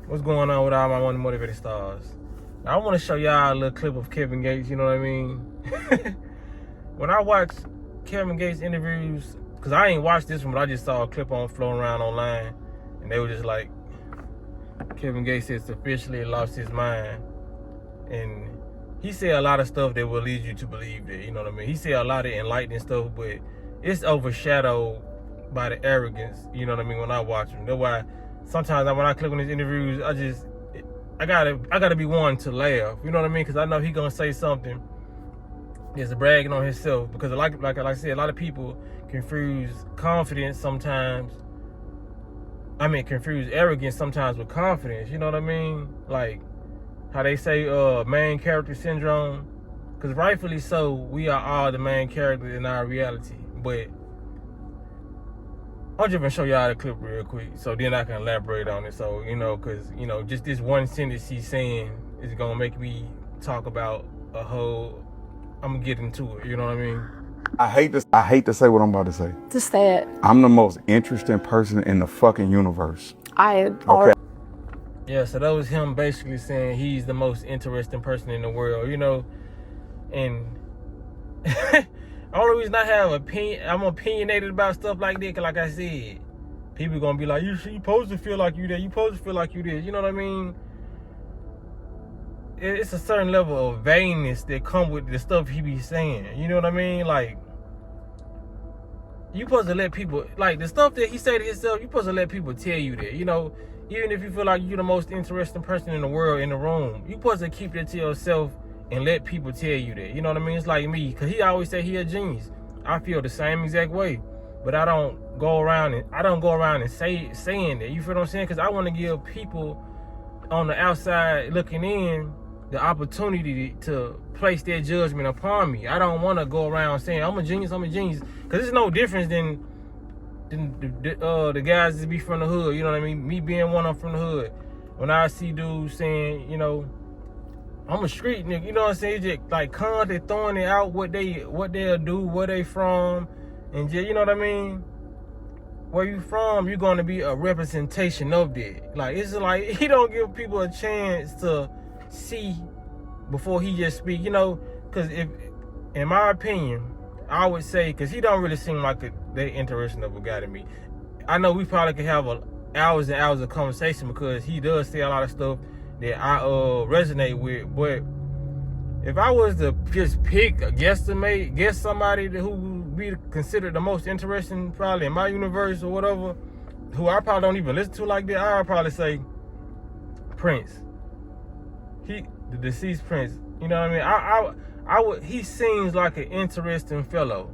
What's going on with all my money motivated stars? Now, I want to show y'all a little clip of Kevin Gates, you know what I mean? When I watch Kevin Gates interviews, because I ain't watched this one, but I just saw a clip on floating around online, and they were just like, Kevin Gates has officially lost his mind. And he said a lot of stuff that will lead you to believe that, you know what I mean? He said a lot of enlightening stuff, but it's overshadowed by the arrogance, you know what I mean, when I watch him. That's why sometimes when I click on his interviews, I gotta be one to laugh, you know what I mean? Because I know he gonna say something that's bragging on himself. Because like I said, a lot of people confuse confidence sometimes. Confuse arrogance sometimes with confidence, you know what I mean? Like how they say main character syndrome. Because rightfully so, we are all the main characters in our reality. But I'm just gonna show y'all the clip real quick, so then I can elaborate on it. So, because, just this one sentence he's saying is gonna make me talk about a whole, I'm gonna get into it, you know what I mean? I hate to say what I'm about to say. Just say it. I'm the most interesting person in the fucking universe. Okay. Yeah, so that was him basically saying he's the most interesting person in the world, and the only reason I have I'm opinionated about stuff like that, 'cause like I said, people gonna be like, you supposed to feel like you that, you supposed to feel like you this, you know what I mean? It's a certain level of vainness that come with the stuff he be saying, you know what I mean? Like, you supposed to let people, like the stuff that he say to himself, you supposed to let people tell you that, even if you feel like you're the most interesting person in the world in the room, you supposed to keep that to yourself and let people tell you that, you know what I mean? It's like me, because he always say he a genius. I feel the same exact way, but I don't go around and saying that, you feel what I'm saying? Because I want to give people on the outside looking in the opportunity to place their judgment upon me. I don't want to go around saying I'm a genius, because it's no difference than the guys that be from the hood, you know what I mean? Me being one of them from the hood. When I see dudes saying, I'm a street nigga, you know what I'm saying? Just like constantly throwing it out what they'll do, where they from, and just, you know what I mean? Where you from, you're gonna be a representation of that. Like, it's like he don't give people a chance to see before he just speak, because if, in my opinion, I would say, because he don't really seem like that interesting of a guy to me. I know we probably could have hours and hours of conversation, because he does say a lot of stuff that I resonate with. But if I was to just guess somebody who would be considered the most interesting probably in my universe or whatever, who I probably don't even listen to like that, I'd probably say Prince. The deceased Prince. You know what I mean? He seems like an interesting fellow,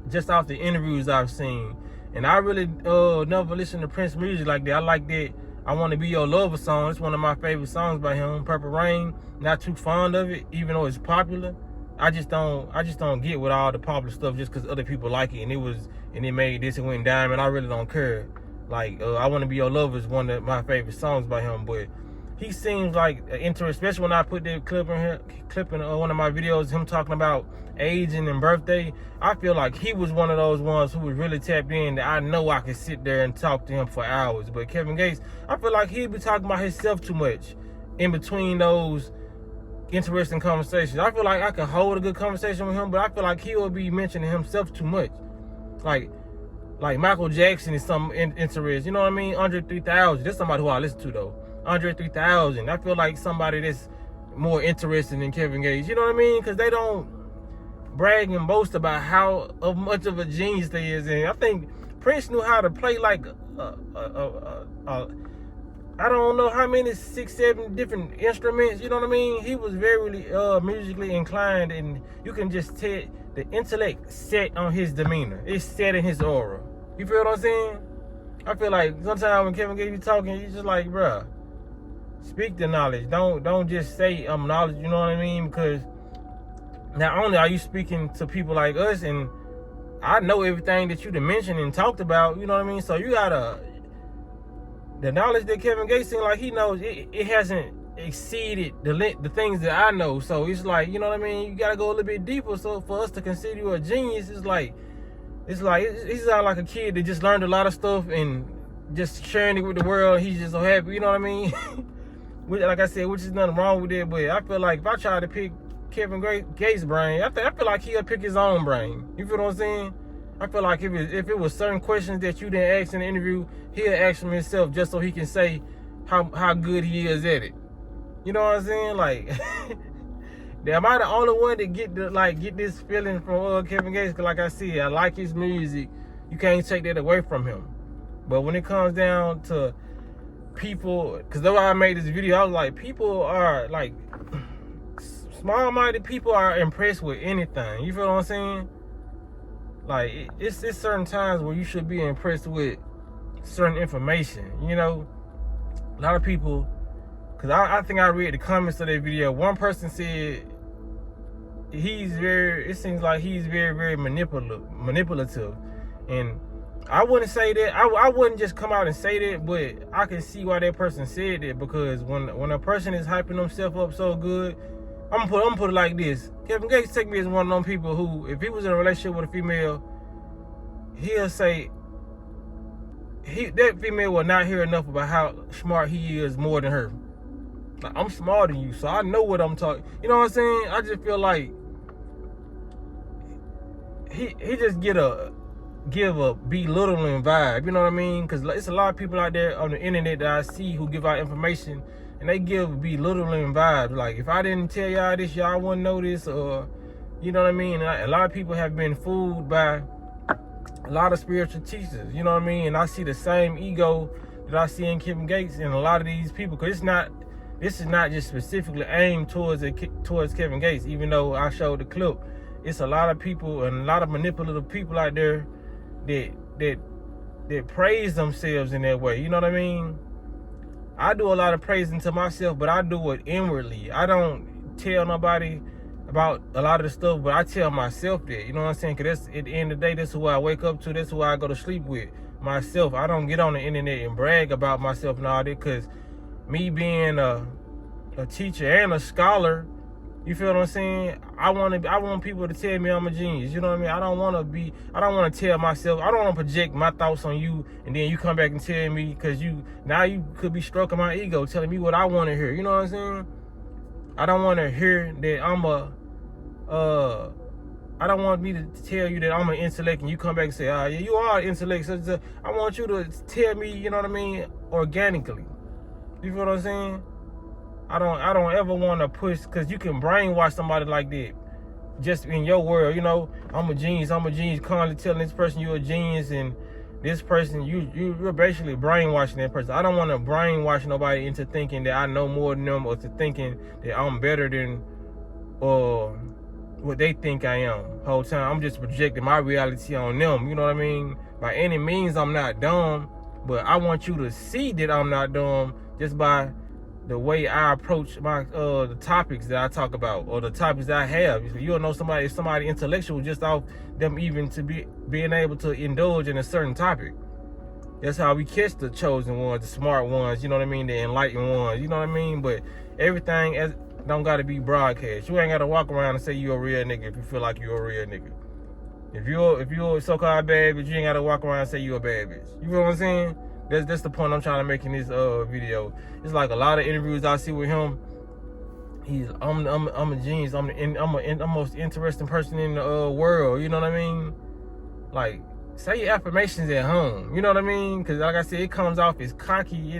just off the interviews I've seen. And I really never listened to Prince music like that. I like that I Want to Be Your Lover song. It's one of my favorite songs by him. Purple Rain. Not too fond of it, even though it's popular. I just don't get with all the popular stuff just because other people like it, and it made this and went diamond. I really don't care. Like, I Want to Be Your Lover is one of my favorite songs by him, but he seems like interesting, especially when I put that clip in one of my videos, him talking about aging and birthday. I feel like he was one of those ones who was really tapped in, that I know I could sit there and talk to him for hours. But Kevin Gates, I feel like he'd be talking about himself too much in between those interesting conversations. I feel like I could hold a good conversation with him, but I feel like he will be mentioning himself too much. Like Michael Jackson is some interest, you know what I mean? Andre 3000, that's somebody who I listen to though. Andre 3000, I feel like somebody that's more interesting than Kevin Gates, you know what I mean? Because they don't brag and boast about how much of a genius they is. And I think Prince knew how to play like I don't know how many 6, 7 different instruments, you know what I mean? He was very musically inclined, and you can just tell the intellect set on his demeanor. It's set in his aura. You feel what I'm saying? I feel like sometimes when Kevin Gates be talking, he's just like, bruh, speak the knowledge. Don't just say I'm knowledge, you know what I mean? Because not only are you speaking to people like us, and I know everything that you mentioned and talked about, you know what I mean? So you gotta, the knowledge that Kevin Gates seems like he knows, it hasn't exceeded the things that I know. So it's like, you know what I mean? You gotta go a little bit deeper. So for us to consider you a genius, it's like he sounds like a kid that just learned a lot of stuff and just sharing it with the world. He's just so happy, you know what I mean? Like I said, which is nothing wrong with it, but I feel like if I try to pick Kevin Gates' brain, I feel like he'll pick his own brain. You feel what I'm saying? I feel like if it was certain questions that you didn't ask in the interview, he'll ask them himself just so he can say how good he is at it. You know what I'm saying? Like, am I the only one that get this feeling from Kevin Gates? Cause like I said, I like his music. You can't take that away from him. But when it comes down to people, cause that's why I made this video, I was like, people are like, small-minded people are impressed with anything. You feel what I'm saying? Like, it's certain times where you should be impressed with certain information, you know? A lot of people, because I think I read the comments of that video. One person said it seems like he's very, very manipulative. And I wouldn't say that. I wouldn't just come out and say that, but I can see why that person said that, because when a person is hyping themselves up so good, I'm gonna put it like this. Kevin Gates take me as one of them people who, if he was in a relationship with a female, he'll say that female will not hear enough about how smart he is more than her. Like, I'm smarter than you, so I know what I'm talking. You know what I'm saying? I just feel like he just give a belittling vibe. You know what I mean? Because it's a lot of people out there on the internet that I see who give out information, and they give belittling vibes. Like, if I didn't tell y'all this, y'all wouldn't know this, or, you know what I mean? A lot of people have been fooled by a lot of spiritual teachers, you know what I mean? And I see the same ego that I see in Kevin Gates and a lot of these people, because this is not just specifically aimed towards Kevin Gates, even though I showed the clip. It's a lot of people and a lot of manipulative people out there that praise themselves in that way, you know what I mean? I do a lot of praising to myself, but I do it inwardly. I don't tell nobody about a lot of the stuff, but I tell myself that, you know what I'm saying? Because at the end of the day, that's who I wake up to, that's who I go to sleep with, myself. I don't get on the internet and brag about myself and all that, because me being a teacher and a scholar, you feel what I'm saying? I want people to tell me I'm a genius, you know what I mean? I don't want to tell myself, I don't want to project my thoughts on you, and then you come back and tell me, because now you could be stroking my ego, telling me what I want to hear, you know what I'm saying? I don't want to hear that I don't want me to tell you that I'm an intellect and you come back and say, yeah, you are an intellect. So I want you to tell me, you know what I mean, organically. You feel what I'm saying? I don't ever want to push, because you can brainwash somebody like that just in your world, you know. I'm a genius, constantly telling this person you're a genius, and this person, you're basically brainwashing that person. I don't want to brainwash nobody into thinking that I know more than them, or to thinking that I'm better than what they think I am. Whole time I'm just projecting my reality on them, you know what I mean? By any means, I'm not dumb, but I want you to see that I'm not dumb just by the way I approach my the topics that I talk about, or the topics that I have. You'll know somebody intellectual just off them even to being able to indulge in a certain topic. That's how we catch the chosen ones, the smart ones, you know what I mean, the enlightened ones, you know what I mean? But everything don't gotta be broadcast. You ain't gotta walk around and say you're a real nigga if you feel like you're a real nigga. If you're a so-called bad bitch, you ain't gotta walk around and say you're a bad bitch. You feel what I'm saying? That's the point I'm trying to make in this video. It's like a lot of interviews I see with him. I'm a genius. I'm the most interesting person in the world. You know what I mean? Like, say your affirmations at home. You know what I mean? Because like I said, it comes off as cocky.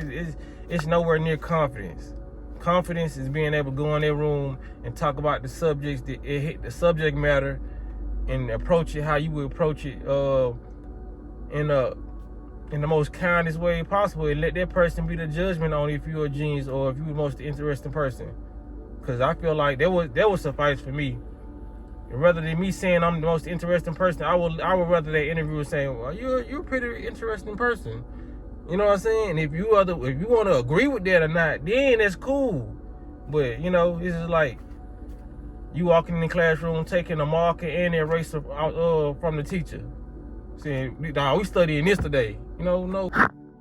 It's nowhere near confidence. Confidence is being able to go in their room and talk about the subjects that it hit the subject matter, and approach it how you would approach it in the most kindest way possible, and let that person be the judgment on if you're a genius or if you're the most interesting person. Because I feel like that would suffice for me. And rather than me saying I'm the most interesting person, I would rather that interviewer saying, well, you're a pretty interesting person. You know what I'm saying? And if you want to agree with that or not, then that's cool. But you know, this is like you walking in the classroom, taking a marker and an eraser out from the teacher, saying, "Nah, we studying this today." You know, no.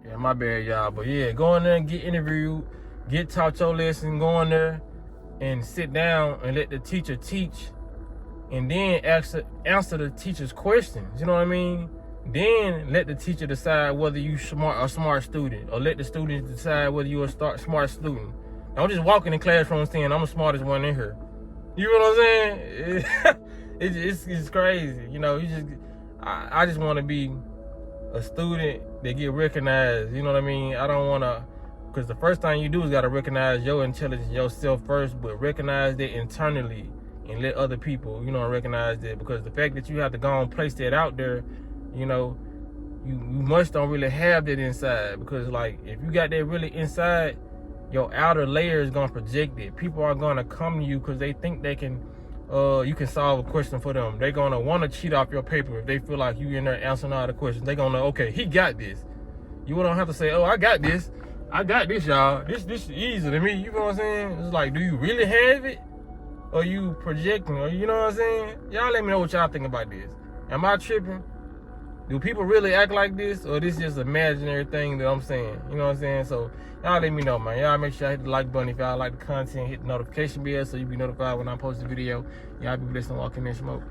Yeah, my bad, y'all. But yeah, go in there and get interviewed, get taught your lesson, go in there and sit down and let the teacher teach, and then answer the teacher's questions. You know what I mean? Then let the teacher decide whether you a smart student, or let the students decide whether you're a smart student. Don't just walk in the classroom saying I'm the smartest one in here. You know what I'm saying? It's crazy. You know, I just want to be a student that get recognized. You know what I mean? I don't want to, because the first thing you do is got to recognize your intelligence, yourself first, but recognize that internally and let other people, you know, recognize that. Because the fact that you have to go and place that out there, you know, you must don't really have that inside. Because like, if you got that really inside, your outer layer is gonna project it. People are gonna come to you because they think they can, you can solve a question for them. They're gonna want to cheat off your paper if they feel like you in there answering all the questions. They're gonna, okay, he got this. You don't have to say, oh, I got this, y'all. This is easy to me. You know what I'm saying? It's like, do you really have it, or you projecting? Or you know what I'm saying? Y'all let me know what y'all think about this. Am I tripping? Do people really act like this, or this just imaginary thing that I'm saying? You know what I'm saying? So y'all let me know, man. Y'all make sure y'all hit the like button if y'all like the content. Hit the notification bell so you be notified when I post a video. Y'all be blessed and walk in there smoke.